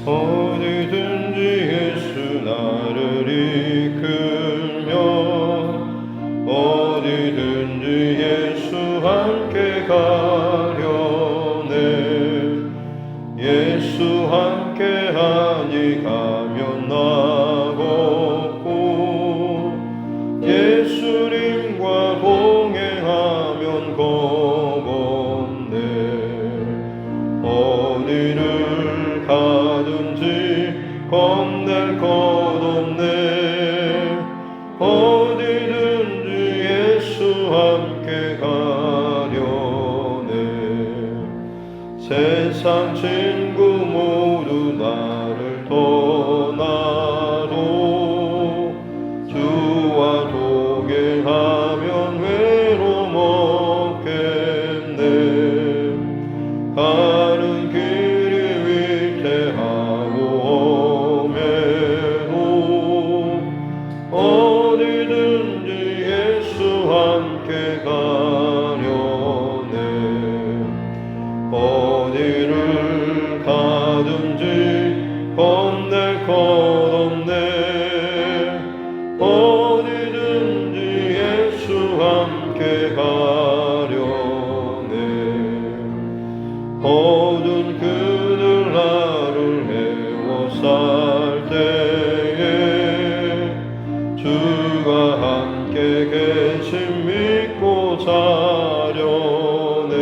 어디든지 예수 나를 이끌며 어디든지 예수 함께 가려네. 예수 함께하니 가면 나겠고 예수님과 동행하면 겁없네. 어디를 가든지 겁낼 것 없네. 어디든지 예수 함께 가려네. 세상 친구 모두 나를 떠나도 주와 동행하면 외로움 없겠네. 가는 길이 위태하고 험해도 어디든지 예수 함께 가려네. 어디를 가든지 겁낼 것 없네. 어디든지 예수 함께 가려네. 모든 그들 나를 애워쌀 때에 주가 함께 계심 믿고 자려네.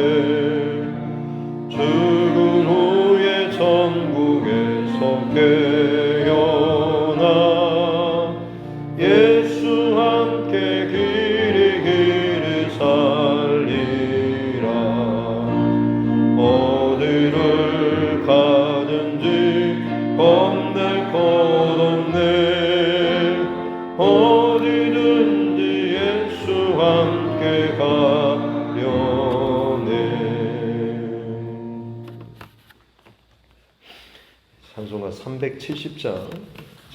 죽은 후에 천국에서 깨어나 예수 함께 길이 길이 살리라. 어디를 가든지 겁낼 것 없네. 어디든지 예수 함께 가려네. 찬송가 370장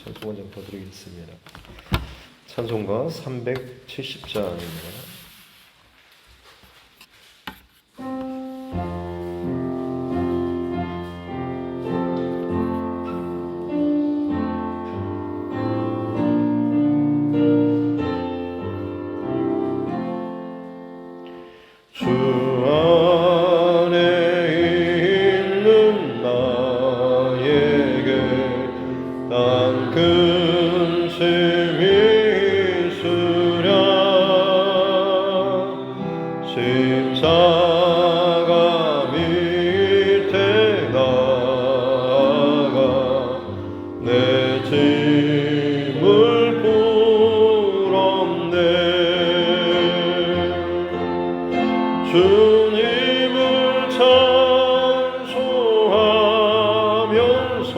찬송 한 장 더 드리겠습니다. 찬송가 370장입니다. 주 안에 있는 나에게 난 근심이 있으랴. 십자가 밑에 나아가 내 짐을 풀었네. 주님을 찬송하면서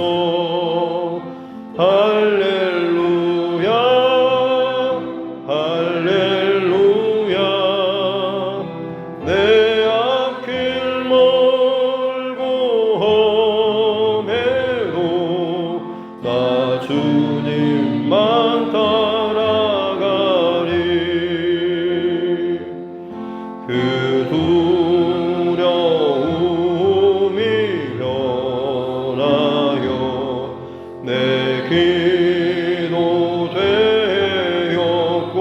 할렐루야 할렐루야. 내 앞길 멀고 험해도 나 주님만 따라가리. 그 두려움이 변하여 내 기도 되었고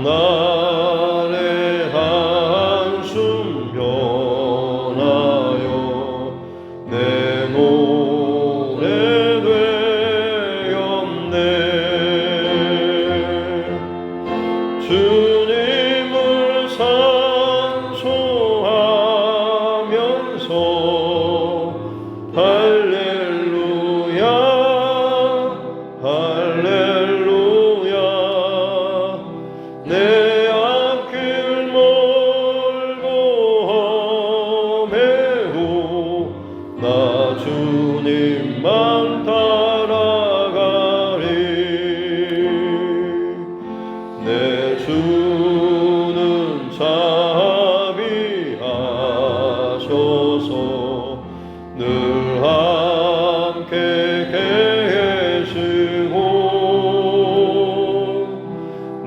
전날의 한숨 변하여 내 노래 되었네. 주님을 찬송하면서 할렐루야 할렐루야. 내 앞길 멀고 험해도 나 주님만 따라가리. 내 주는 자비하셔서 늘 함께 계시고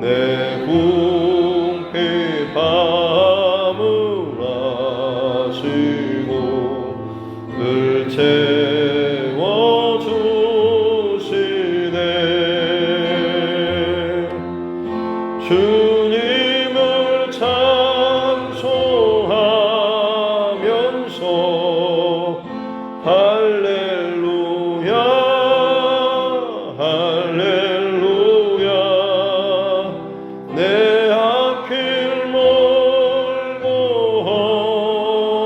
내 궁핍함을 아시고 할렐루야 할렐루야 내 앞길 멀고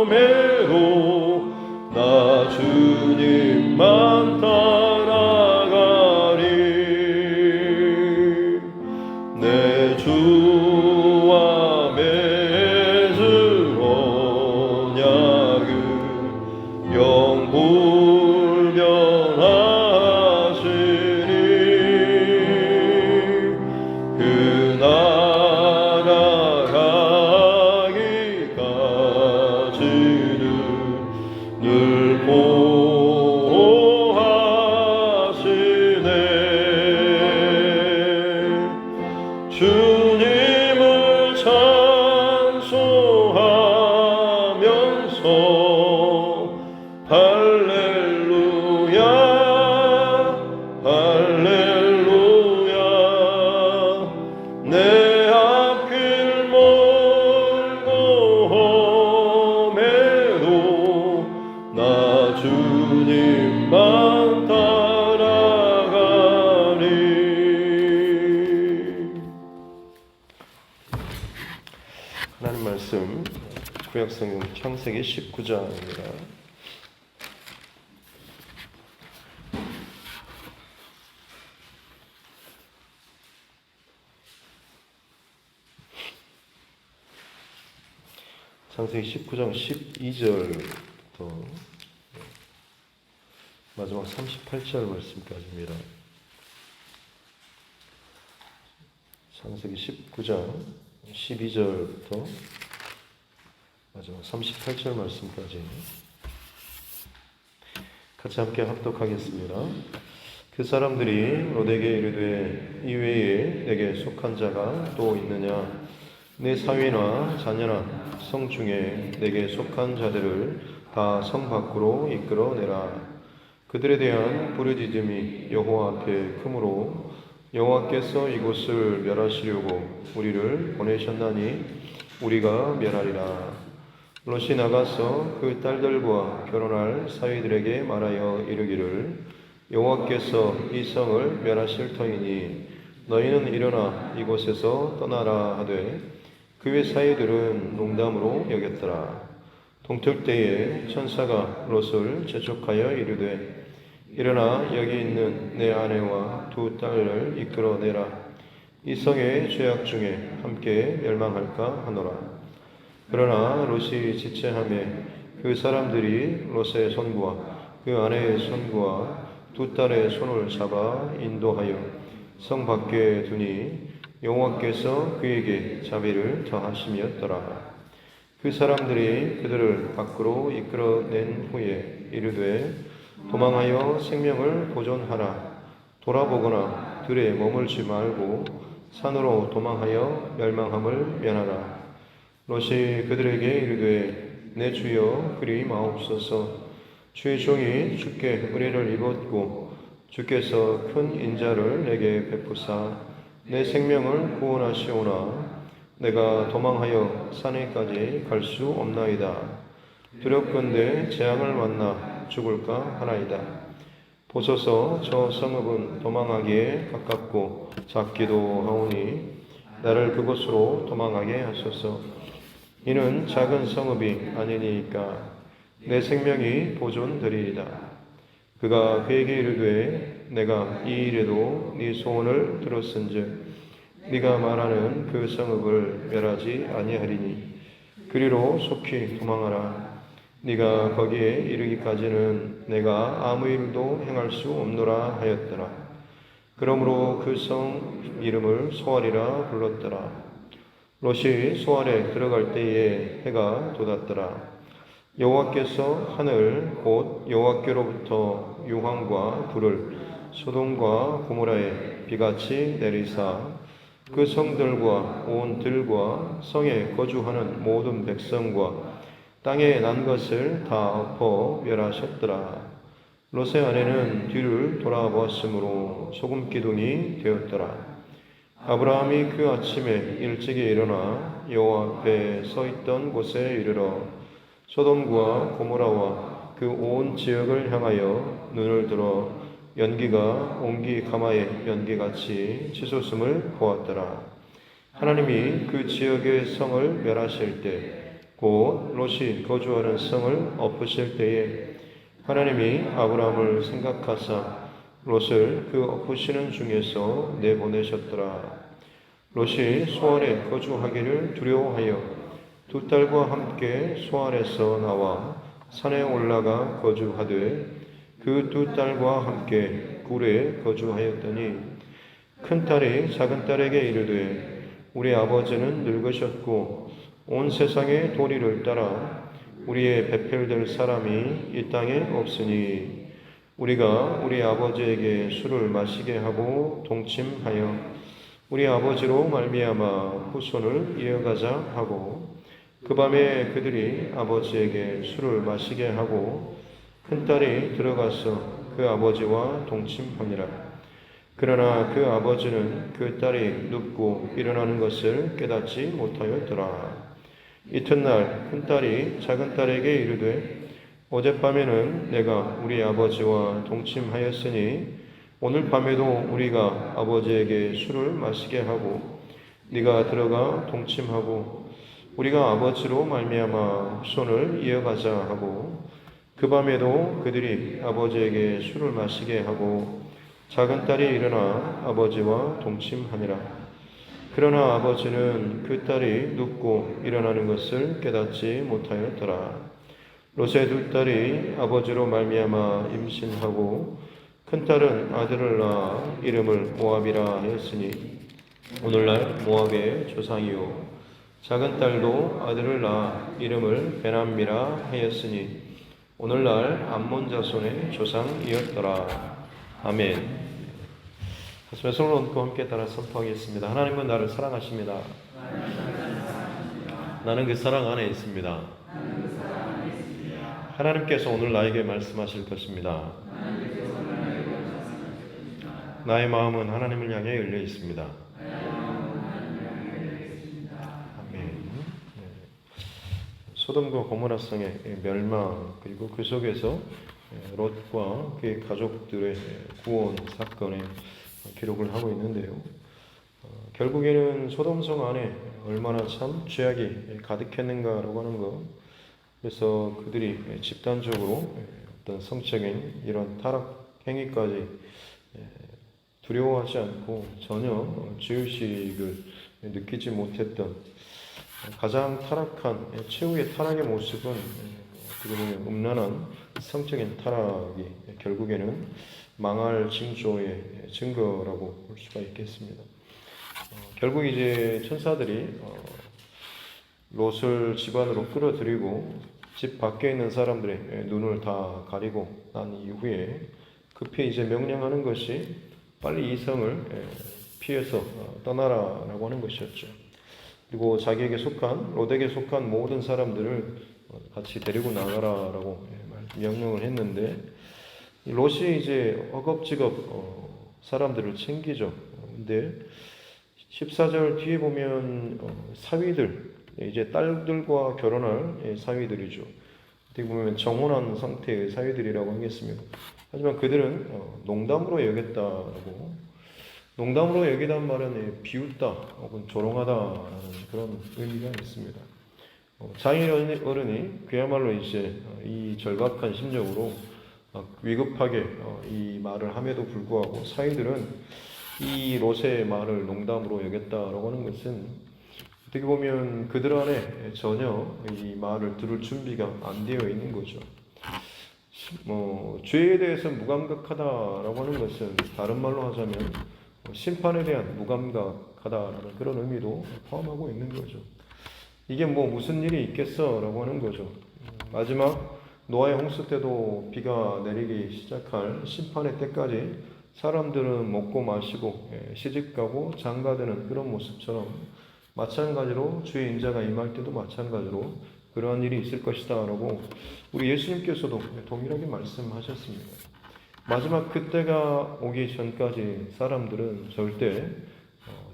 험해도 나 주님만 따라가리 내 주와 맺은 언약은 영불변하시니 그 나라 가기까지는 늘 보호하시네 주님을 찬송하면서 할렐루야 할렐루야 내 앞길 멀고 험해도 나 주님만 따라가리 하나님 말씀 구약성경 창세기 19장입니다. 창세기 19장 12절부터 마지막 38절 말씀까지입니다. 창세기 19장 12절부터 마지막 38절 말씀까지 같이 함께 합독하겠습니다. 그 사람들이 롯에게 이르되 이외에 내게 속한 자가 또 있느냐 내 사위나 자녀나 성 중에 내게 속한 자들을 다 성 밖으로 이끌어내라. 그들에 대한 부르짖음이 여호와 앞에 크므로 여호와께서 이곳을 멸하시려고 우리를 보내셨나니 우리가 멸하리라. 롯이 나가서 그 딸들과 결혼할 사위들에게 말하여 이르기를 여호와께서 이 성을 멸하실 터이니 너희는 일어나 이곳에서 떠나라 하되 그의 사위들은 농담으로 여겼더라. 동틀 때에 천사가 롯을 재촉하여 이르되 일어나 여기 있는 내 아내와 두 딸을 이끌어내라. 이 성의 죄악 중에 함께 멸망할까 하노라. 그러나 롯이 지체하매 그 사람들이 롯의 손과 그 아내의 손과 두 딸의 손을 잡아 인도하여 성 밖에 두니 여호와께서 그에게 자비를 더하심이었더라. 그 사람들이 그들을 밖으로 이끌어낸 후에 이르되 도망하여 생명을 보존하라. 돌아보거나 들에 머물지 말고 산으로 도망하여 멸망함을 면하라. 롯이 그들에게 이르되 내 주여 그리 마옵소서. 주의 종이 주께 은혜를 입었고 주께서 큰 인자를 내게 베푸사 내 생명을 구원하시오나 내가 도망하여 산에까지 갈 수 없나이다. 두렵건대 재앙을 만나 죽을까 하나이다. 보소서 저 성읍은 도망하기에 가깝고 작기도 하오니 나를 그곳으로 도망하게 하소서. 이는 작은 성읍이 아니니까 내 생명이 보존되리이다. 그가 그에게 이르되 내가 이 일에도 네 소원을 들었은즉 네가 말하는 그 성읍을 멸하지 아니하리니 그리로 속히 도망하라. 네가 거기에 이르기까지는 내가 아무 일도 행할 수 없노라 하였더라. 그러므로 그 성 이름을 소알이라 불렀더라. 롯이 소알에 들어갈 때에 해가 돋았더라. 여호와께서 하늘 곧 여호와께로부터 유황과 불을 소돔과 고모라에 비같이 내리사 그 성들과 온 들과 성에 거주하는 모든 백성과 땅에 난 것을 다 엎어 멸하셨더라. 롯의 아내는 뒤를 돌아보았으므로 소금 기둥이 되었더라. 아브라함이 그 아침에 일찍이 일어나 여호와 앞에 서 있던 곳에 이르러 소돔과 고모라와 그 온 지역을 향하여 눈을 들어 연기가 옹기 가마의 연기같이 치솟음을 보았더라. 하나님이 그 지역의 성을 멸하실 때, 곧 롯이 거주하는 성을 엎으실 때에 하나님이 아브라함을 생각하사 롯을 그 엎으시는 중에서 내보내셨더라. 롯이 소안에 거주하기를 두려워하여 두 딸과 함께 소안에서 나와 산에 올라가 거주하되 그 두 딸과 함께 굴에 거주하였더니 큰 딸이 작은 딸에게 이르되 우리 아버지는 늙으셨고 온 세상의 도리를 따라 우리의 배필될 사람이 이 땅에 없으니 우리가 우리 아버지에게 술을 마시게 하고 동침하여 우리 아버지로 말미암아 후손을 이어가자 하고 그 밤에 그들이 아버지에게 술을 마시게 하고 큰딸이 들어가서 그 아버지와 동침하니라. 그러나 그 아버지는 그 딸이 눕고 일어나는 것을 깨닫지 못하였더라. 이튿날 큰딸이 작은딸에게 이르되 어젯밤에는 내가 우리 아버지와 동침하였으니 오늘 밤에도 우리가 아버지에게 술을 마시게 하고 네가 들어가 동침하고 우리가 아버지로 말미암아 후손을 이어가자 하고 그 밤에도 그들이 아버지에게 술을 마시게 하고 작은 딸이 일어나 아버지와 동침하니라. 그러나 아버지는 그 딸이 눕고 일어나는 것을 깨닫지 못하였더라. 롯의 두 딸이 아버지로 말미암아 임신하고 큰 딸은 아들을 낳아 이름을 모압이라 하였으니 오늘날 모압의 조상이요 작은 딸도 아들을 낳아 이름을 베남미라 하였으니 오늘날 암몬 자손의 조상이었더라. 아멘. 가슴에 손을 얹고 함께 따라 선포하겠습니다. 하나님은 나를 사랑하십니다. 나는 그 사랑 안에 있습니다. 하나님께서 오늘 나에게 말씀하실 것입니다. 나의 마음은 하나님을 향해 열려 있습니다. 아멘. 소돔과 고모라 성의 멸망 그리고 그 속에서 롯과 그의 가족들의 구원 사건의 기록을 하고 있는데요. 결국에는 소돔성 안에 얼마나 참 죄악이 가득했는가라고 하는 것. 그래서 그들이 집단적으로 어떤 성적인 이런 타락 행위까지 두려워하지 않고 전혀 죄의식을 느끼지 못했던 가장 타락한 최후의 타락의 모습은 어떻게 보면 음란한 성적인 타락이 결국에는 망할 징조의 증거라고 볼 수가 있겠습니다. 결국 이제 천사들이 롯을 집 안으로 끌어들이고 집 밖에 있는 사람들의 눈을 다 가리고 난 이후에 급히 이제 명령하는 것이 빨리 이 성을 피해서 떠나라라고 하는 것이었죠. 그리고 자기에게 속한 롯에게 속한 모든 사람들을 같이 데리고 나가라라고 명령을 했는데 롯이 이제 허겁지겁 사람들을 챙기죠. 근데 14절 뒤에 보면 사위들 이제 딸들과 결혼할 사위들이죠. 어떻게 보면 정혼한 상태의 사위들이라고 하겠습니다. 하지만 그들은 농담으로 여겼다라고 농담으로 여기단 말은 비웃다 혹은 조롱하다라는 그런 의미가 있습니다. 장인 어른이 그야말로 이제 이 절박한 심정으로 위급하게 이 말을 함에도 불구하고 사위들은 이 롯의 말을 농담으로 여겼다라고 하는 것은 어떻게 보면 그들 안에 전혀 이 말을 들을 준비가 안 되어 있는 거죠. 죄에 대해서 무감각하다라고 하는 것은 다른 말로 하자면 심판에 대한 무감각하다라는 그런 의미도 포함하고 있는 거죠. 이게 무슨 일이 있겠어라고 하는 거죠. 마지막 노아의 홍수 때도 비가 내리기 시작할 심판의 때까지 사람들은 먹고 마시고 시집가고 장가드는 그런 모습처럼 마찬가지로 주의 인자가 임할 때도 마찬가지로 그러한 일이 있을 것이다 라고 우리 예수님께서도 동일하게 말씀하셨습니다. 마지막 그때가 오기 전까지 사람들은 절대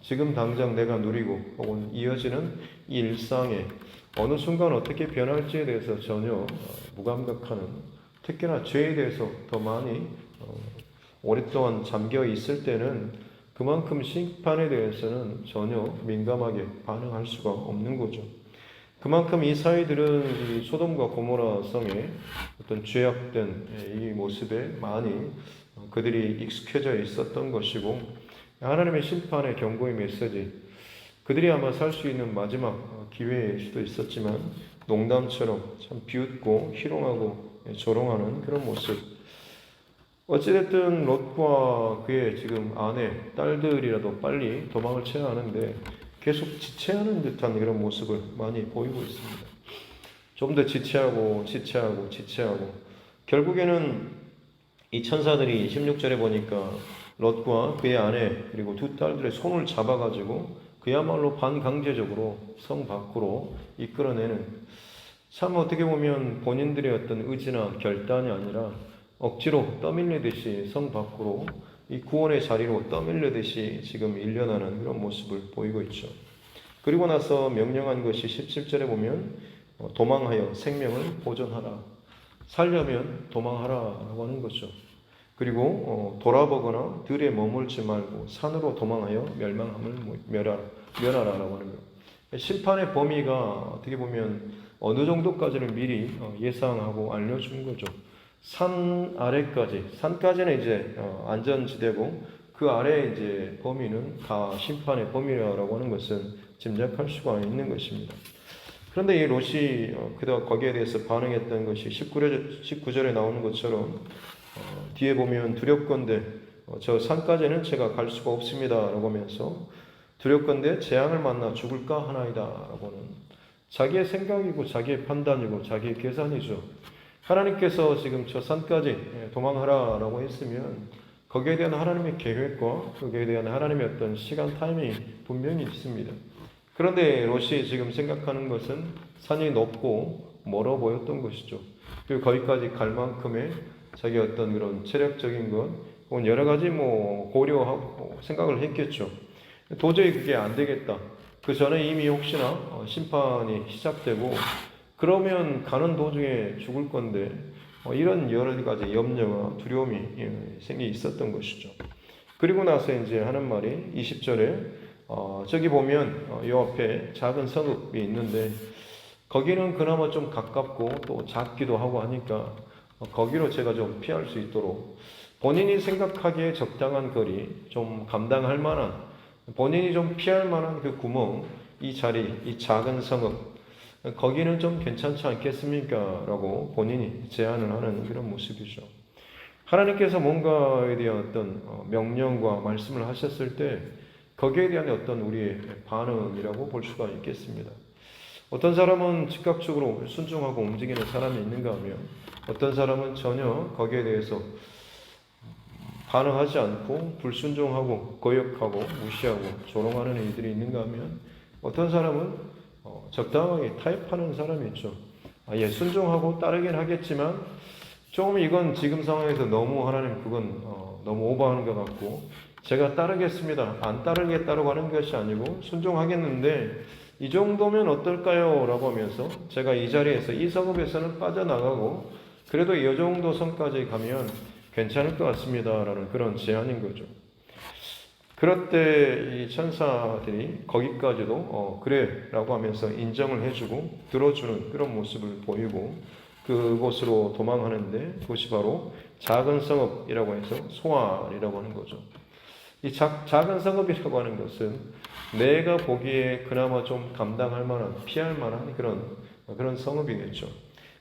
지금 당장 내가 누리고 혹은 이어지는 이 일상에 어느 순간 어떻게 변할지에 대해서 전혀 무감각하는 특히나 죄에 대해서 더 많이 오랫동안 잠겨 있을 때는 그만큼 심판에 대해서는 전혀 민감하게 반응할 수가 없는 거죠. 그만큼 이 사회들은 이 소돔과 고모라 성의 어떤 죄악된 이 모습에 많이 그들이 익숙해져 있었던 것이고, 하나님의 심판의 경고의 메시지, 그들이 아마 살 수 있는 마지막 기회일 수도 있었지만 농담처럼 참 비웃고 희롱하고 조롱하는 그런 모습. 어찌됐든 롯과 그의 지금 아내, 딸들이라도 빨리 도망을 쳐야 하는데 계속 지체하는 듯한 그런 모습을 많이 보이고 있습니다. 좀 더 지체하고 결국에는 이 천사들이 16절에 보니까 롯과 그의 아내 그리고 두 딸들의 손을 잡아가지고 그야말로 반강제적으로 성 밖으로 이끌어내는, 참 어떻게 보면 본인들의 어떤 의지나 결단이 아니라 억지로 떠밀리듯이 성 밖으로 이 구원의 자리로 떠밀리듯이 지금 일련하는 그런 모습을 보이고 있죠. 그리고 나서 명령한 것이 17절에 보면 도망하여 생명을 보존하라. 살려면 도망하라라고 하는 거죠. 그리고 돌아보거나 들에 머물지 말고 산으로 도망하여 멸망함을 면하라라고 하는 거예요. 심판의 범위가 어떻게 보면 어느 정도까지는 미리 예상하고 알려준 거죠. 산 아래까지, 산까지는 이제 안전지대고 그 아래 이제 범위는 다 심판의 범위라고 하는 것은 짐작할 수가 있는 것입니다. 그런데 이 롯이 거기에 대해서 반응했던 것이 19절에 나오는 것처럼 뒤에 보면 두렵건대 저 산까지는 제가 갈 수가 없습니다 라고 하면서 두렵건대 재앙을 만나 죽을까 하나이다 라고는 자기의 생각이고 자기의 판단이고 자기의 계산이죠. 하나님께서 지금 저 산까지 도망하라 라고 했으면 거기에 대한 하나님의 계획과 거기에 대한 하나님의 어떤 시간 타이밍이 분명히 있습니다. 그런데 롯이 지금 생각하는 것은 산이 높고 멀어 보였던 것이죠. 그리고 거기까지 갈 만큼의 자기 어떤 그런 체력적인 것 혹은 여러 가지 고려하고 생각을 했겠죠. 도저히 그게 안 되겠다. 그 전에 이미 혹시나 심판이 시작되고 그러면 가는 도중에 죽을 건데 이런 여러 가지 염려와 두려움이 생기 있었던 것이죠. 그리고 나서 이제 하는 말이 20절에 저기 보면 이 앞에 작은 성읍이 있는데 거기는 그나마 좀 가깝고 또 작기도 하고 하니까 거기로 제가 좀 피할 수 있도록 본인이 생각하기에 적당한 거리, 좀 감당할 만한, 본인이 좀 피할 만한 그 구멍, 이 자리, 이 작은 성읍, 거기는 좀 괜찮지 않겠습니까? 라고 본인이 제안을 하는 그런 모습이죠. 하나님께서 뭔가에 대한 어떤 명령과 말씀을 하셨을 때 거기에 대한 어떤 우리의 반응이라고 볼 수가 있겠습니다. 어떤 사람은 즉각적으로 순종하고 움직이는 사람이 있는가 하면 어떤 사람은 전혀 거기에 대해서 반응하지 않고 불순종하고 거역하고 무시하고 조롱하는 이들이 있는가 하면 어떤 사람은 적당하게 타협하는 사람이 있죠. 순종하고 따르긴 하겠지만 조금 이건 지금 상황에서 너무 하나님 그건 너무 오버하는 것 같고 제가 따르겠습니다. 안 따르겠다고 하는 것이 아니고 순종하겠는데 이 정도면 어떨까요? 라고 하면서 제가 이 자리에서 이 성읍에서는 빠져나가고 그래도 이 정도 선까지 가면 괜찮을 것 같습니다. 라는 그런 제안인 거죠. 그럴 때 이 천사들이 거기까지도 그래 라고 하면서 인정을 해주고 들어주는 그런 모습을 보이고 그곳으로 도망하는데 그것이 바로 작은 성읍이라고 해서 소알이라고 하는 거죠. 이 작은 성읍이라고 하는 것은 내가 보기에 그나마 좀 감당할 만한 피할 만한 그런 성읍이겠죠.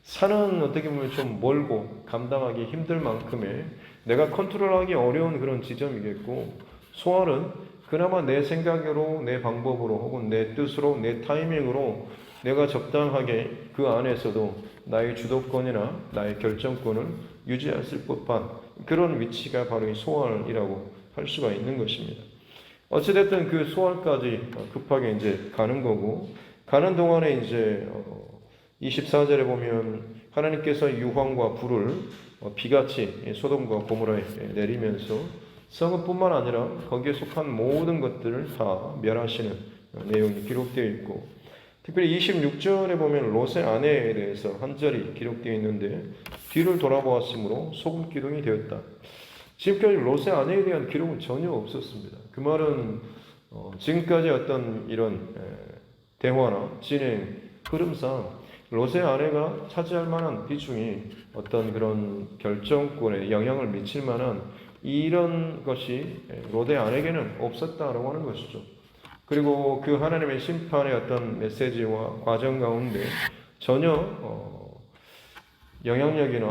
산은 어떻게 보면 좀 멀고 감당하기 힘들 만큼의 내가 컨트롤하기 어려운 그런 지점이겠고 소알은 그나마 내 생각으로 내 방법으로 혹은 내 뜻으로 내 타이밍으로 내가 적당하게 그 안에서도 나의 주도권이나 나의 결정권을 유지할 법한 그런 위치가 바로 이 소알이라고 할 수가 있는 것입니다. 어찌됐든 그 소알까지 급하게 이제 가는 거고 가는 동안에 이제 24절에 보면 하나님께서 유황과 불을 비같이 소돔과 고모라에 내리면서 성읍뿐만 아니라 거기에 속한 모든 것들을 다 멸하시는 내용이 기록되어 있고 특별히 26절에 보면 롯의 아내에 대해서 한 절이 기록되어 있는데 뒤를 돌아보았으므로 소금 기둥이 되었다. 지금까지 롯의 아내에 대한 기록은 전혀 없었습니다. 그 말은 지금까지 어떤 이런 대화나 진행 흐름상 롯의 아내가 차지할 만한 비중이 어떤 그런 결정권에 영향을 미칠 만한 이런 것이 롯의 아내에게는 없었다라고 하는 것이죠. 그리고 그 하나님의 심판의 어떤 메시지와 과정 가운데 전혀 영향력이나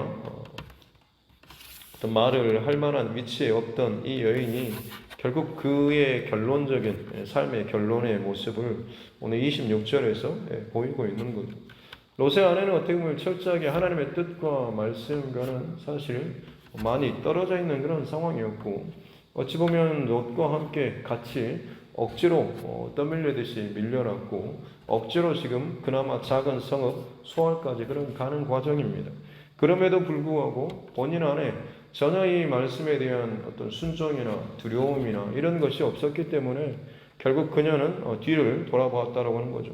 어떤 말을 할 만한 위치에 없던 이 여인이 결국 그의 결론적인 삶의 결론의 모습을 오늘 26절에서 보이고 있는 거죠. 롯의 아내는 어떻게 보면 철저하게 하나님의 뜻과 말씀과는 사실 많이 떨어져 있는 그런 상황이었고, 어찌 보면 롯과 함께 같이 억지로 떠밀리듯이 밀려났고 억지로 지금 그나마 작은 성읍 소알까지 그런 가는 과정입니다. 그럼에도 불구하고 본인 안에 전혀 이 말씀에 대한 어떤 순종이나 두려움이나 이런 것이 없었기 때문에 결국 그녀는 뒤를 돌아보았다라고 하는 거죠.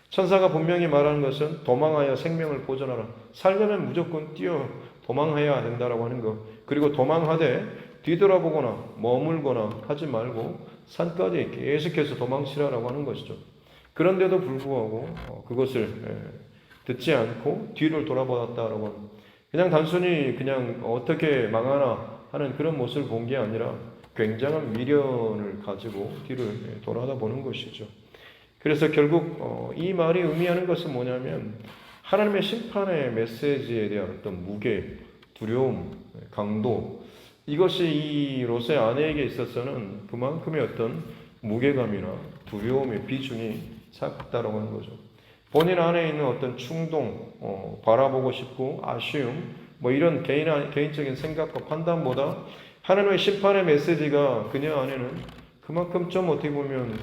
천사가 분명히 말하는 것은 도망하여 생명을 보존하라. 살려면 무조건 뛰어 도망해야 된다라고 하는 것. 그리고 도망하되 뒤돌아보거나 머물거나 하지 말고 산까지 계속해서 도망치라라고 하는 것이죠. 그런데도 불구하고 그것을 듣지 않고 뒤를 돌아보았다라고 하는, 그냥 단순히 그냥 어떻게 망하나 하는 그런 모습을 본 게 아니라 굉장한 미련을 가지고 뒤를 돌아보는 것이죠. 그래서 결국 이 말이 의미하는 것은 뭐냐면 하나님의 심판의 메시지에 대한 어떤 무게, 두려움, 강도, 이것이 이 롯의 아내에게 있어서는 그만큼의 어떤 무게감이나 두려움의 비중이 작다라고 하는 거죠. 본인 안에 있는 어떤 충동, 바라보고 싶고 아쉬움, 뭐 이런 개인적인 생각과 판단보다 하나님의 심판의 메시지가 그녀 안에는 그만큼 좀 어떻게 보면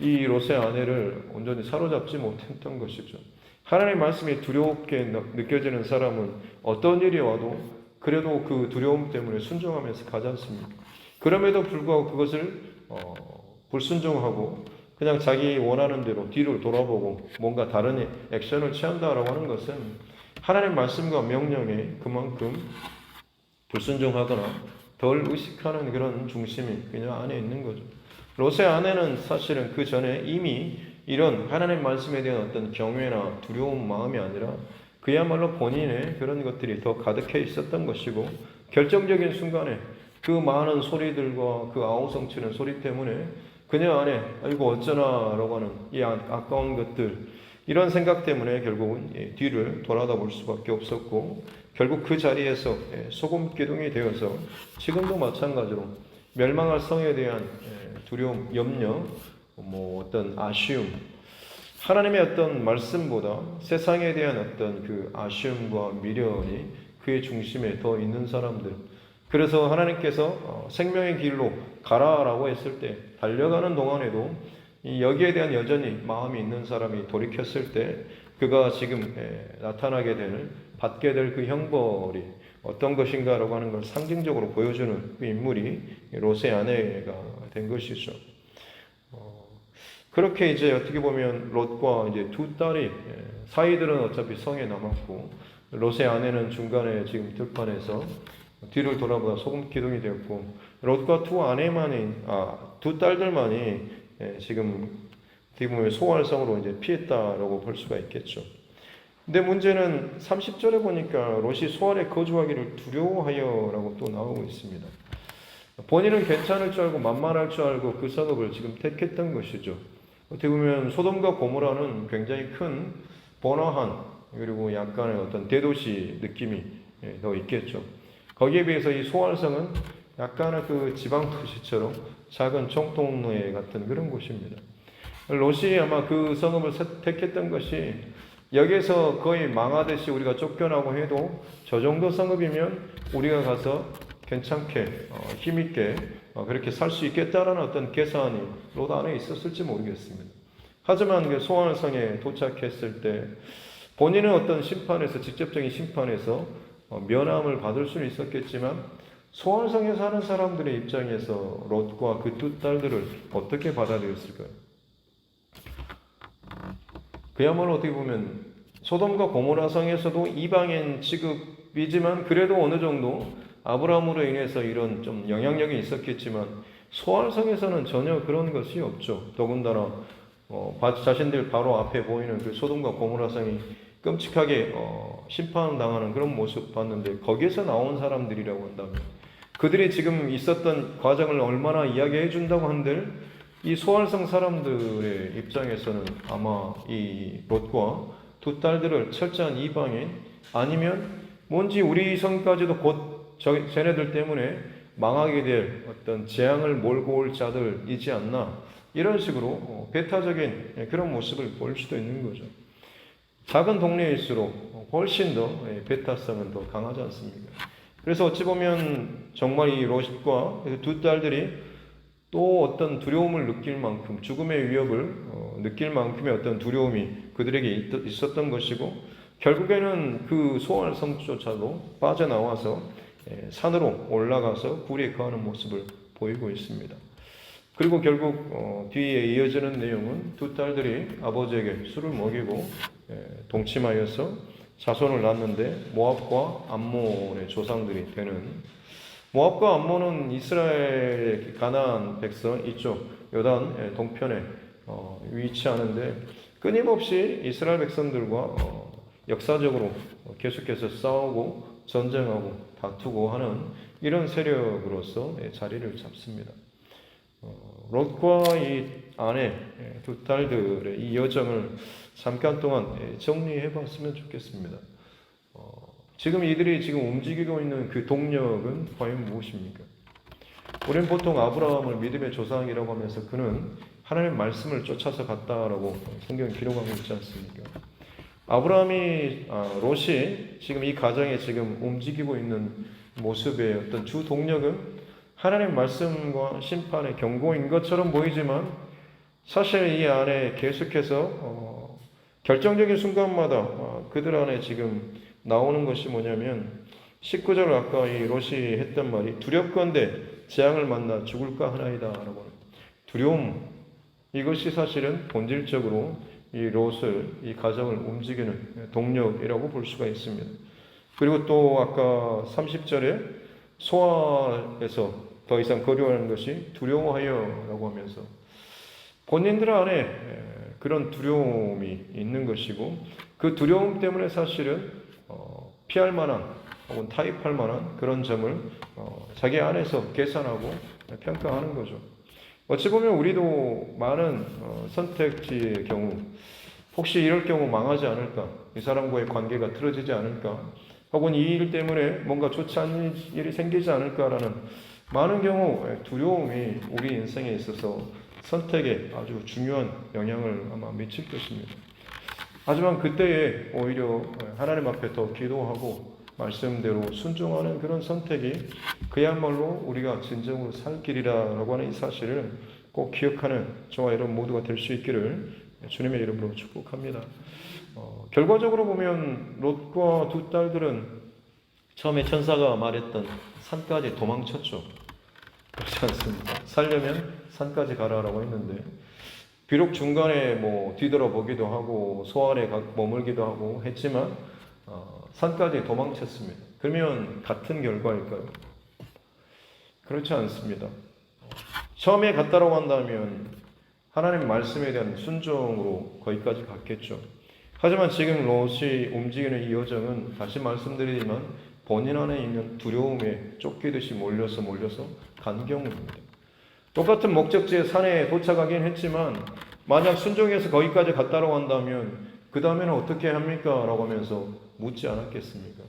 이 롯의 아내를 온전히 사로잡지 못했던 것이죠. 하나님의 말씀이 두렵게 느껴지는 사람은 어떤 일이 와도 그래도 그 두려움 때문에 순종하면서 가지 않습니까? 그럼에도 불구하고 그것을 불순종하고 그냥 자기 원하는 대로 뒤를 돌아보고 뭔가 다른 액션을 취한다라고 하는 것은 하나님의 말씀과 명령에 그만큼 불순종하거나 덜 의식하는 그런 중심이 그녀 안에 있는 거죠. 롯의 아내는 사실은 그 전에 이미 이런 하나님의 말씀에 대한 어떤 경외나 두려운 마음이 아니라 그야말로 본인의 그런 것들이 더 가득해 있었던 것이고, 결정적인 순간에 그 많은 소리들과 그 아우성치는 소리 때문에 그녀 안에 아이고 어쩌나라고 하는 이 아까운 것들, 이런 생각 때문에 결국은 뒤를 돌아볼 수밖에 없었고, 결국 그 자리에서 소금 기둥이 되어서 지금도 마찬가지로 멸망할 성에 대한 두려움, 염려, 뭐 어떤 아쉬움, 하나님의 어떤 말씀보다 세상에 대한 어떤 그 아쉬움과 미련이 그의 중심에 더 있는 사람들. 그래서 하나님께서 생명의 길로 가라라고 했을 때 달려가는 동안에도 여기에 대한 여전히 마음이 있는 사람이 돌이켰을 때 그가 지금 나타나게 되는, 받게 될 그 형벌이 어떤 것인가라고 하는 걸 상징적으로 보여주는 그 인물이 롯의 아내가 된 것이죠. 그렇게 이제 어떻게 보면 롯과 이제 두 딸이, 사이들은 어차피 성에 남았고 롯의 아내는 중간에 지금 들판에서 뒤를 돌아보다 소금 기둥이 되었고, 롯과 두 딸들만이 지금 어떻게 보면 소활성으로 이제 피했다라고 볼 수가 있겠죠. 근데 문제는 30절에 보니까 롯이 소알에 거주하기를 두려워하여라고 또 나오고 있습니다. 본인은 괜찮을 줄 알고 만만할 줄 알고 그 성읍을 지금 택했던 것이죠. 어떻게 보면 소돔과 고모라는 굉장히 큰 번화한, 그리고 약간의 어떤 대도시 느낌이 더 있겠죠. 거기에 비해서 이 소알성은 약간의 그 지방 도시처럼 작은 총동네 같은 그런 곳입니다. 롯이 아마 그 성읍을 택했던 것이 여기에서 거의 망하듯이 우리가 쫓겨나고 해도 저 정도 성읍이면 우리가 가서 괜찮게 힘있게 그렇게 살 수 있겠다라는 어떤 계산이 롯 안에 있었을지 모르겠습니다. 하지만 그 소알성에 도착했을 때 본인은 어떤 심판에서, 직접적인 심판에서 면함을 받을 수는 있었겠지만 소알성에 사는 사람들의 입장에서 롯과 그 두 딸들을 어떻게 받아들였을까요? 그야말로 어떻게 보면 소돔과 고모라 성에서도 이방인 취급이지만 그래도 어느 정도 아브라함으로 인해서 이런 좀 영향력이 있었겠지만 소알성에서는 전혀 그런 것이 없죠. 더군다나 자신들 바로 앞에 보이는 그 소돔과 고모라 성이 끔찍하게 심판당하는 그런 모습 봤는데 거기에서 나온 사람들이라고 한다면 그들이 지금 있었던 과정을 얼마나 이야기해 준다고 한들 이 소알성 사람들의 입장에서는 아마 이 롯과 두 딸들을 철저한 이방인 아니면 뭔지 우리 성까지도 곧 쟤네들 때문에 망하게 될 어떤 재앙을 몰고 올 자들이지 않나 이런 식으로 배타적인 그런 모습을 볼 수도 있는 거죠. 작은 동네일수록 훨씬 더 배타성은 더 강하지 않습니까? 그래서 어찌 보면 정말 이 롯과 두 딸들이 또 어떤 두려움을 느낄 만큼 죽음의 위협을 느낄 만큼의 어떤 두려움이 그들에게 있었던 것이고 결국에는 그 소알 성조차도 빠져나와서 산으로 올라가서 굴에 거하는 모습을 보이고 있습니다. 그리고 결국 뒤에 이어지는 내용은 두 딸들이 아버지에게 술을 먹이고 동침하여서 자손을 낳았는데 모압과 암몬의 조상들이 되는 모압과 암몬은 이스라엘의 가나안 백성 이쪽 요단 동편에 위치하는데 끊임없이 이스라엘 백성들과 역사적으로 계속해서 싸우고 전쟁하고 다투고 하는 이런 세력으로서 자리를 잡습니다. 롯과 이 아내 두 딸들의 이 여정을 잠깐 동안 정리해 봤으면 좋겠습니다. 지금 이들이 지금 움직이고 있는 그 동력은 과연 무엇입니까? 우리는 보통 아브라함을 믿음의 조상이라고 하면서 그는 하나님의 말씀을 쫓아서 갔다라고 성경에 기록하고 있지 않습니까? 롯이 지금 이 가정에 지금 움직이고 있는 모습의 어떤 주 동력은 하나님의 말씀과 심판의 경고인 것처럼 보이지만 사실 이 안에 계속해서 결정적인 순간마다 그들 안에 지금 나오는 것이 뭐냐면 19절 아까 이 롯이 했던 말이 두렵건대 재앙을 만나 죽을까 하나이다 라고 하는 두려움 이것이 사실은 본질적으로 이 롯을 이 가정을 움직이는 동력이라고 볼 수가 있습니다. 그리고 또 아까 30절에 소아에서 더 이상 거류하는 것이 두려워하여 라고 하면서 본인들 안에 그런 두려움이 있는 것이고 그 두려움 때문에 사실은 피할 만한 혹은 타협할 만한 그런 점을 자기 안에서 계산하고 평가하는 거죠. 어찌 보면 우리도 많은 선택지의 경우 혹시 이럴 경우 망하지 않을까? 이 사람과의 관계가 틀어지지 않을까? 혹은 이 일 때문에 뭔가 좋지 않은 일이 생기지 않을까라는 많은 경우 두려움이 우리 인생에 있어서 선택에 아주 중요한 영향을 아마 미칠 것입니다. 하지만 그때에 오히려 하나님 앞에 더 기도하고 말씀대로 순종하는 그런 선택이 그야말로 우리가 진정으로 살 길이라고 하는 이 사실을 꼭 기억하는 저와 여러분 모두가 될 수 있기를 주님의 이름으로 축복합니다. 결과적으로 보면 롯과 두 딸들은 처음에 천사가 말했던 산까지 도망쳤죠. 그렇지 않습니다. 살려면 산까지 가라라고 했는데 비록 중간에 뒤돌아보기도 하고 소알에 머물기도 하고 했지만 산까지 도망쳤습니다. 그러면 같은 결과일까요? 그렇지 않습니다. 처음에 갔다라고 한다면 하나님 말씀에 대한 순종으로 거기까지 갔겠죠. 하지만 지금 롯이 움직이는 이 여정은 다시 말씀드리지만 본인 안에 있는 두려움에 쫓기듯이 몰려서 간 경우입니다. 똑같은 목적지에 산에 도착하긴 했지만 만약 순종해서 거기까지 갔다라고 한다면 그 다음에는 어떻게 합니까? 라고 하면서 묻지 않았겠습니까?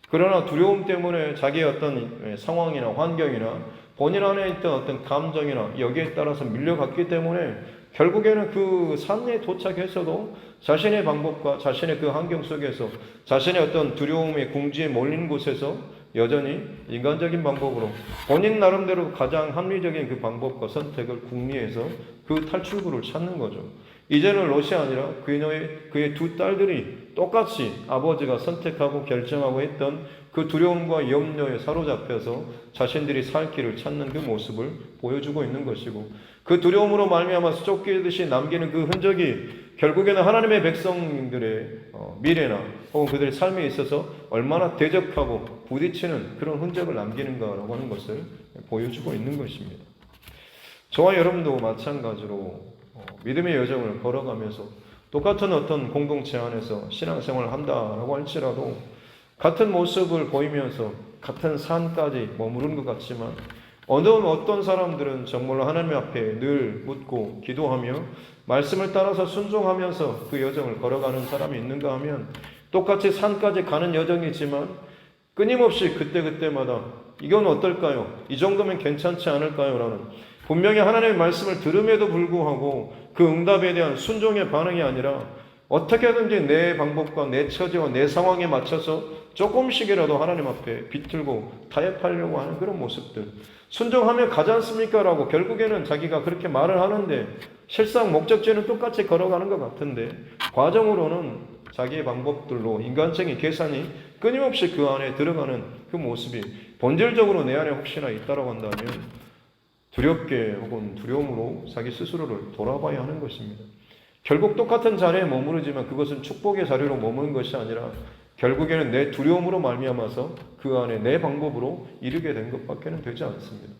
그러나 두려움 때문에 자기의 어떤 상황이나 환경이나 본인 안에 있던 어떤 감정이나 여기에 따라서 밀려갔기 때문에 결국에는 그 산에 도착해서도 자신의 방법과 자신의 그 환경 속에서 자신의 어떤 두려움의 궁지에 몰린 곳에서 여전히 인간적인 방법으로 본인 나름대로 가장 합리적인 그 방법과 선택을 궁리해서 그 탈출구를 찾는 거죠. 이제는 롯이 아니라 그의 두 딸들이 똑같이 아버지가 선택하고 결정하고 했던 그 두려움과 염려에 사로잡혀서 자신들이 살 길을 찾는 그 모습을 보여주고 있는 것이고 그 두려움으로 말미암아서 쫓기듯이 남기는 그 흔적이 결국에는 하나님의 백성들의 미래나 혹은 그들의 삶에 있어서 얼마나 대적하고 부딪히는 그런 흔적을 남기는가라고 하는 것을 보여주고 있는 것입니다. 저와 여러분도 마찬가지로 믿음의 여정을 걸어가면서 똑같은 어떤 공동체 안에서 신앙생활을 한다라고 할지라도 같은 모습을 보이면서 같은 산까지 머무르는 것 같지만 어떤 사람들은 정말로 하나님 앞에 늘 묻고 기도하며 말씀을 따라서 순종하면서 그 여정을 걸어가는 사람이 있는가 하면 똑같이 산까지 가는 여정이지만 끊임없이 그때그때마다 이건 어떨까요? 이 정도면 괜찮지 않을까요? 라는 분명히 하나님의 말씀을 들음에도 불구하고 그 응답에 대한 순종의 반응이 아니라 어떻게든지 내 방법과 내 처지와 내 상황에 맞춰서 조금씩이라도 하나님 앞에 비틀고 타협하려고 하는 그런 모습들. 순종하면 가지 않습니까? 라고 결국에는 자기가 그렇게 말을 하는데 실상 목적지는 똑같이 걸어가는 것 같은데 과정으로는 자기의 방법들로 인간적인 계산이 끊임없이 그 안에 들어가는 그 모습이 본질적으로 내 안에 혹시나 있다고 한다면 두렵게 혹은 두려움으로 자기 스스로를 돌아봐야 하는 것입니다. 결국 똑같은 자리에 머무르지만 그것은 축복의 자리로 머무는 것이 아니라 결국에는 내 두려움으로 말미암아서 그 안에 내 방법으로 이르게 된 것밖에는 되지 않습니다.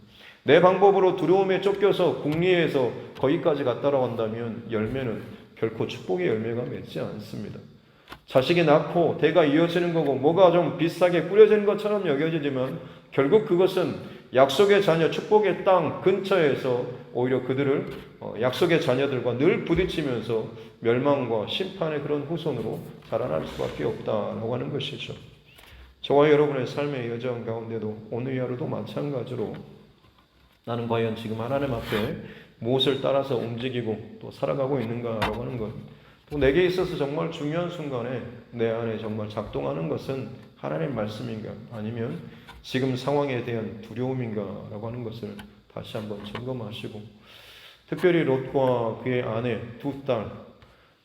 내 방법으로 두려움에 쫓겨서 궁리에서 거기까지 갔다라고 한다면 열매는 결코 축복의 열매가 맺지 않습니다. 자식이 낳고 대가 이어지는 거고 뭐가 좀 비싸게 꾸려지는 것처럼 여겨지지만 결국 그것은 약속의 자녀, 축복의 땅 근처에서 오히려 그들을 약속의 자녀들과 늘 부딪히면서 멸망과 심판의 그런 후손으로 자라날 수밖에 없다라고 하는 것이죠. 저와 여러분의 삶의 여정 가운데도 오늘 하루도 마찬가지로 나는 과연 지금 하나님 앞에 무엇을 따라서 움직이고 또 살아가고 있는가라고 하는 것, 또 내게 있어서 정말 중요한 순간에 내 안에 정말 작동하는 것은 하나님의 말씀인가 아니면 지금 상황에 대한 두려움인가라고 하는 것을 다시 한번 점검하시고, 특별히 롯과 그의 아내 두 딸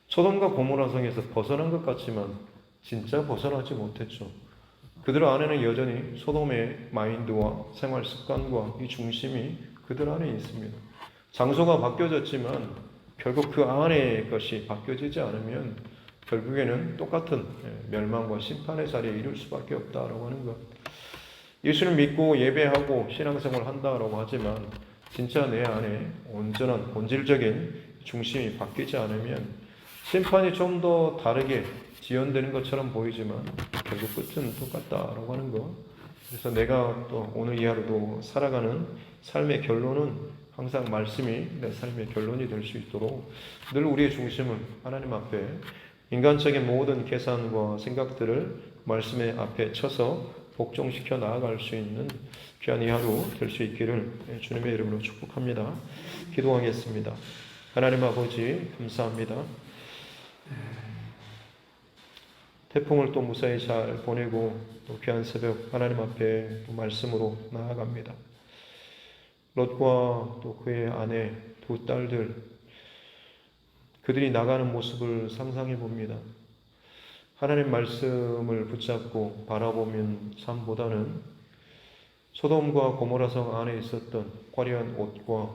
소돔과 고모라 성에서 벗어난 것 같지만 진짜 벗어나지 못했죠. 그들 안에는 여전히 소돔의 마인드와 생활 습관과 이 중심이 그들 안에 있습니다. 장소가 바뀌어졌지만 결국 그 안의 것이 바뀌어지지 않으면 결국에는 똑같은 멸망과 심판의 자리에 이를 수밖에 없다라고 하는 것. 예수를 믿고 예배하고 신앙생활을 한다라고 하지만 진짜 내 안에 온전한 본질적인 중심이 바뀌지 않으면 심판이 좀 더 다르게 지연되는 것처럼 보이지만 결국 끝은 똑같다라고 하는 것. 그래서 내가 또 오늘 이 하루도 살아가는 삶의 결론은 항상 말씀이 내 삶의 결론이 될 수 있도록 늘 우리의 중심을 하나님 앞에 인간적인 모든 계산과 생각들을 말씀의 앞에 쳐서 복종시켜 나아갈 수 있는 귀한 이 하루 될 수 있기를 주님의 이름으로 축복합니다. 기도하겠습니다. 하나님 아버지 감사합니다. 태풍을 또 무사히 잘 보내고 또 귀한 새벽 하나님 앞에 또 말씀으로 나아갑니다. 롯과 또 그의 아내 두 딸들 그들이 나가는 모습을 상상해 봅니다. 하나님 말씀을 붙잡고 바라보면 삶보다는 소돔과 고모라 성 안에 있었던 화려한 옷과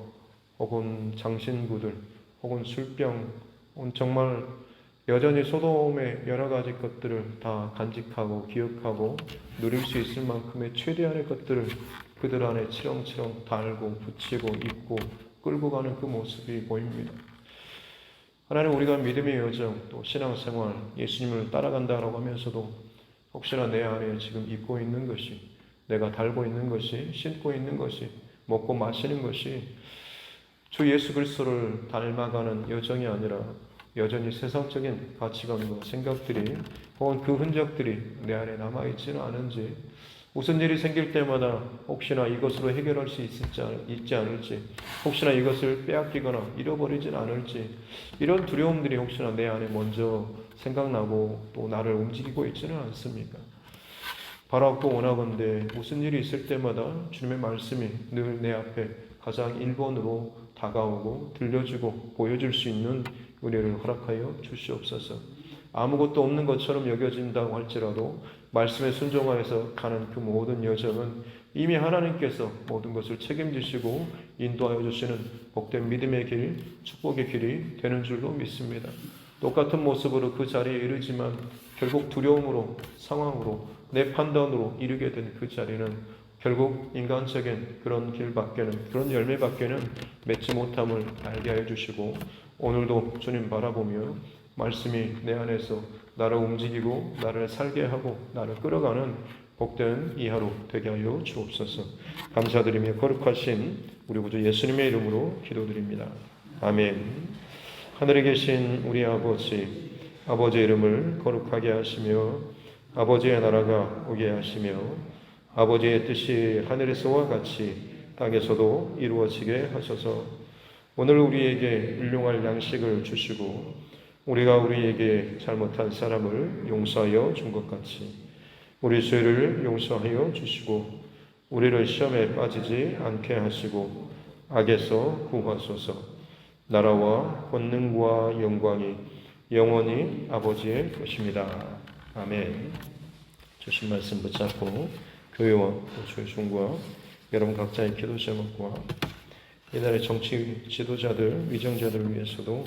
혹은 장신구들 혹은 술병 정말 여전히 소돔의 여러 가지 것들을 다 간직하고 기억하고 누릴 수 있을 만큼의 최대한의 것들을 그들 안에 치렁치렁 달고 붙이고 입고 끌고 가는 그 모습이 보입니다. 하나님, 우리가 믿음의 여정 또 신앙생활 예수님을 따라간다라고 하면서도 혹시나 내 안에 지금 입고 있는 것이, 내가 달고 있는 것이, 신고 있는 것이, 먹고 마시는 것이 주 예수 그리스도를 닮아가는 여정이 아니라 여전히 세상적인 가치관과 생각들이 혹은 그 흔적들이 내 안에 남아있지는 않은지, 무슨 일이 생길 때마다 혹시나 이것으로 해결할 수 있지 않을지, 혹시나 이것을 빼앗기거나 잃어버리진 않을지, 이런 두려움들이 혹시나 내 안에 먼저 생각나고 또 나를 움직이고 있지는 않습니까? 바라고 원하건대 무슨 일이 있을 때마다 주님의 말씀이 늘 내 앞에 가장 1번으로 다가오고 들려주고 보여줄 수 있는 은혜를 허락하여 주시옵소서. 아무것도 없는 것처럼 여겨진다고 할지라도 말씀에 순종하여서 가는 그 모든 여정은 이미 하나님께서 모든 것을 책임지시고 인도하여 주시는 복된 믿음의 길, 축복의 길이 되는 줄로 믿습니다. 똑같은 모습으로 그 자리에 이르지만 결국 두려움으로, 상황으로, 내 판단으로 이르게 된 그 자리는 결국 인간적인 그런 길밖에는, 그런 열매밖에는 맺지 못함을 알게 하여 주시고, 오늘도 주님 바라보며 말씀이 내 안에서 나를 움직이고 나를 살게 하고 나를 끌어가는 복된 이 하루 되게 하여 주옵소서. 감사드리며 거룩하신 우리 구주 예수님의 이름으로 기도드립니다. 아멘. 하늘에 계신 우리 아버지, 아버지의 이름을 거룩하게 하시며 아버지의 나라가 오게 하시며 아버지의 뜻이 하늘에서와 같이 땅에서도 이루어지게 하셔서 오늘 우리에게 일용할 양식을 주시고 우리가 우리에게 잘못한 사람을 용서하여 준 것 같이 우리 죄를 용서하여 주시고 우리를 시험에 빠지지 않게 하시고 악에서 구하소서. 나라와 권능과 영광이 영원히 아버지의 것입니다. 아멘. 주신 말씀 붙잡고 교회와 주의 종과 여러분 각자의 기도 제목과 이날의 정치 지도자들, 위정자들을 위해서도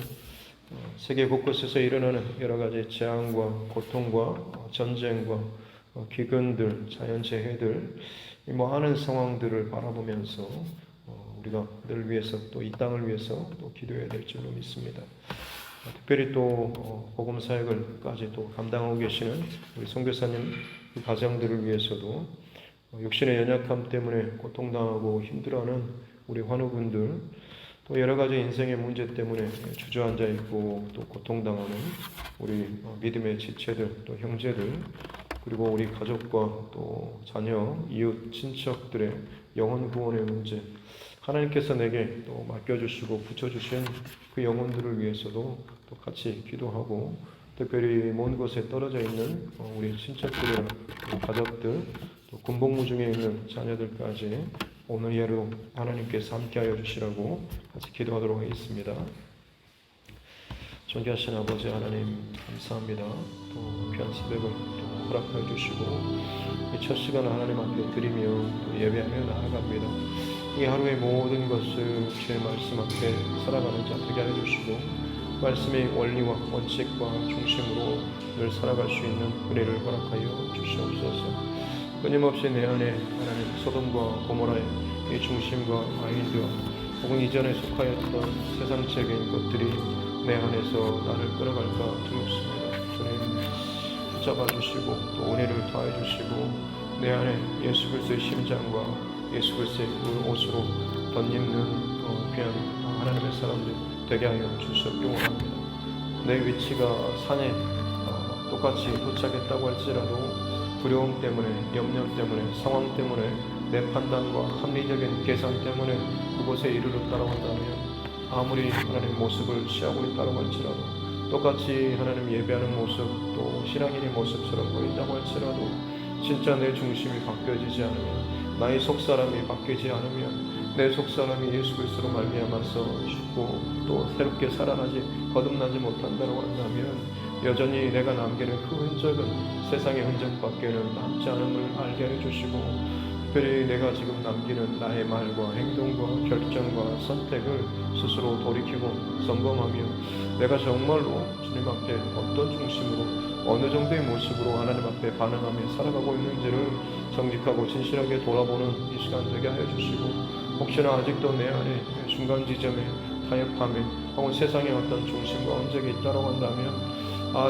세계 곳곳에서 일어나는 여러 가지 재앙과 고통과 전쟁과 기근들, 자연재해들, 이 많은 상황들을 바라보면서 우리가 늘 위해서 또 이 땅을 위해서 또 기도해야 될 줄로 믿습니다. 특별히 또 복음 사역을까지 또 감당하고 계시는 우리 선교사님 가정들을 위해서도 육신의 연약함 때문에 고통당하고 힘들어하는 우리 환우분들, 또 여러 가지 인생의 문제 때문에 주저앉아 있고 또 고통당하는 우리 믿음의 지체들, 또 형제들, 그리고 우리 가족과 또 자녀, 이웃, 친척들의 영혼 구원의 문제, 하나님께서 내게 또 맡겨주시고 붙여주신 그 영혼들을 위해서도 또 같이 기도하고, 특별히 먼 곳에 떨어져 있는 우리 친척들이나 가족들, 또 군복무 중에 있는 자녀들까지 오늘 하루 하나님께서 함께하여 주시라고 같이 기도하도록 하겠습니다. 존귀하신 아버지 하나님 감사합니다. 또 귀한 새벽을 또 허락하여 주시고 이 첫 시간을 하나님 앞에 드리며 또 예배하며 나아갑니다. 이 하루의 모든 것을 주의 말씀 앞에 살아가는 자 되게 하여 주시고 말씀의 원리와 원칙과 중심으로 늘 살아갈 수 있는 은혜를 허락하여 주시옵소서. 끊임없이 내 안에 하나님 소돔과 고모라의 이 중심과 마인드와 혹은 이전에 속하였던 세상적인 것들이 내 안에서 나를 끌어갈까 두렵습니다. 주님 붙잡아 주시고 또 은혜를 더해 주시고 내 안에 예수 그리스도의 심장과 예수 그리스도의 그 옷으로 덧입는 귀한 하나님의 사람들 되게 하여 주시옵기 원합니다. 내 위치가 산에 똑같이 도착했다고 할지라도 두려움 때문에, 염려 때문에, 상황 때문에, 내 판단과 합리적인 계산 때문에 그곳에 이르러 따라간다면 아무리 하나님 모습을 취하고 있다고 할지라도 똑같이 하나님 예배하는 모습 또 신앙인의 모습처럼 보인다고 할지라도 진짜 내 중심이 바뀌어지지 않으면, 나의 속사람이 바뀌지 않으면, 내 속사람이 예수 그리스도로 말미암아서 죽고 또 새롭게 살아나지 거듭나지 못한다고 한다면 여전히 내가 남기는 그 흔적은 세상의 흔적밖에는 남지 않음을 알게 해주시고, 특별히 내가 지금 남기는 나의 말과 행동과 결정과 선택을 스스로 돌이키고 점검하며 내가 정말로 주님 앞에 어떤 중심으로 어느 정도의 모습으로 하나님 앞에 반응하며 살아가고 있는지를 정직하고 진실하게 돌아보는 이 시간 되게 하여 주시고, 혹시나 아직도 내 안에 순간 지점에 타협함에 혹은 세상의 어떤 중심과 언적이 있다고 한다면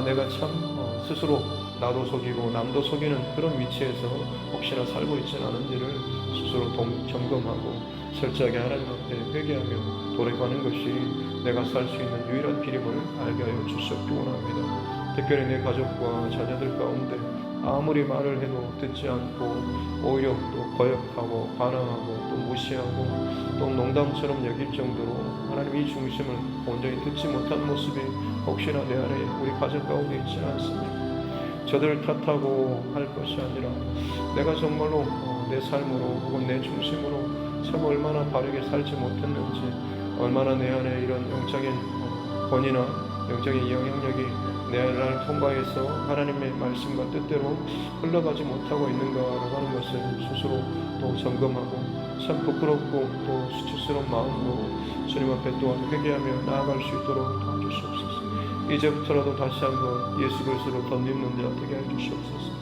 내가 참 스스로 나도 속이고 남도 속이는 그런 위치에서 혹시나 살고 있지는 않은지를 스스로 점검하고 철저하게 하나님 앞에 회개하며 돌아가는 것이 내가 살 수 있는 유일한 길임을 알게 하여 주시옵기 원합니다. 특별히 내 가족과 자녀들 가운데 아무리 말을 해도 듣지 않고 오히려 또 거역하고 반항하고 또 무시하고 또 농담처럼 여길 정도로 하나님 이 중심을 온전히 듣지 못한 모습이 혹시나 내 안에 우리 가족 가운데 있지는 않습니까? 저들을 탓하고 할 것이 아니라 내가 정말로 내 삶으로 혹은 내 중심으로 참 얼마나 바르게 살지 못했는지, 얼마나 내 안에 이런 영적인 권위나 영적인 영향력이 내 안을 통과해서 하나님의 말씀과 뜻대로 흘러가지 못하고 있는가라고 하는 것을 스스로 또 점검하고 참 부끄럽고 또 수치스러운 마음으로 주님 앞에 또한 회개하며 나아갈 수 있도록 도와주시옵소서. 이제부터라도 다시 한번 예수 그리스도를 덧입는 자 되게 해 주시옵소서.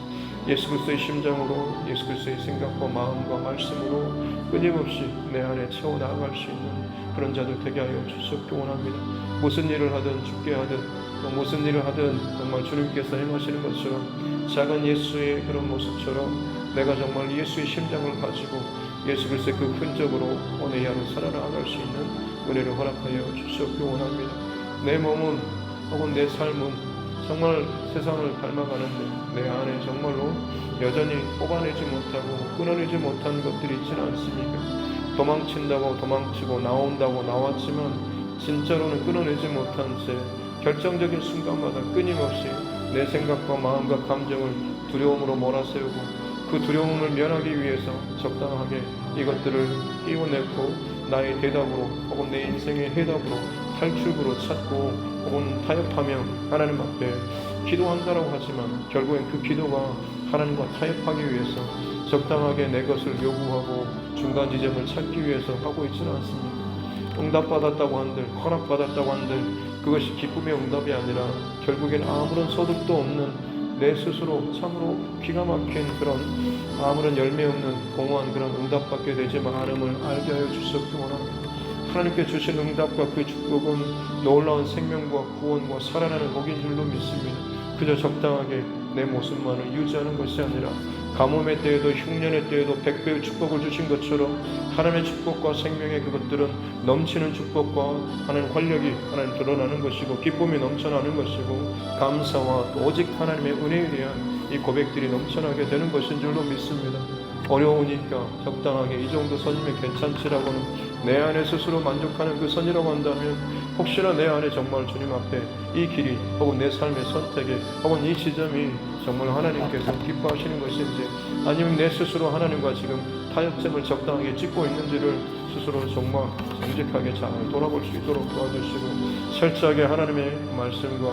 예수 그리스도의 심장으로, 예수 그리스도의 생각과 마음과 말씀으로 끊임없이 내 안에 채워 나아갈 수 있는 그런 자들 되게 하여 주시옵기 원합니다. 무슨 일을 하든 죽게 하든 또 무슨 일을 하든 정말 주님께서 행하시는 것처럼 작은 예수의 그런 모습처럼 내가 정말 예수의 심장을 가지고 예수 그리스도의 그 흔적으로 오늘 이 하루 살아나갈 수 있는 은혜를 허락하여 주시옵기 원합니다. 내 몸은 혹은 내 삶은 정말 세상을 닮아가는데 내 안에 정말로 여전히 뽑아내지 못하고 끊어내지 못한 것들이 있지는 않습니까? 도망친다고 도망치고 나온다고 나왔지만 진짜로는 끊어내지 못한 채 결정적인 순간마다 끊임없이 내 생각과 마음과 감정을 두려움으로 몰아세우고 그 두려움을 면하기 위해서 적당하게 이것들을 끼워내고 나의 대답으로 혹은 내 인생의 해답으로 탈출구로 찾고 혹은 타협하며 하나님 앞에 기도한다라고 하지만 결국엔 그 기도가 하나님과 타협하기 위해서 적당하게 내 것을 요구하고 중간 지점을 찾기 위해서 하고 있지는 않습니다. 응답받았다고 한들 허락받았다고 한들 그것이 기쁨의 응답이 아니라 결국엔 아무런 소득도 없는 내 스스로 참으로 기가 막힌 그런 아무런 열매 없는 공허한 그런 응답받게 되지만 않음을 알게 하여 주시옵기 원합니다. 하나님께 주신 응답과 그 축복은 놀라운 생명과 구원과 살아나는 복인 줄로 믿습니다. 그저 적당하게 내 모습만을 유지하는 것이 아니라 가뭄의 때에도 흉년의 때에도 100배의 축복을 주신 것처럼 하나님의 축복과 생명의 그것들은 넘치는 축복과 하나님 권력이 하나님 드러나는 것이고 기쁨이 넘쳐나는 것이고 감사와 또 오직 하나님의 은혜에 대한 이 고백들이 넘쳐나게 되는 것인 줄로 믿습니다. 어려우니까 적당하게 이 정도 선이면 괜찮지라고는 내 안에 스스로 만족하는 그 선이라고 한다면 혹시나 내 안에 정말 주님 앞에 이 길이 혹은 내 삶의 선택에 혹은 이 지점이 정말 하나님께서 기뻐하시는 것인지 아니면 내 스스로 하나님과 지금 타협점을 적당하게 찍고 있는지를 스스로 정말 정직하게 잘 돌아볼 수 있도록 도와주시고 철저하게 하나님의 말씀과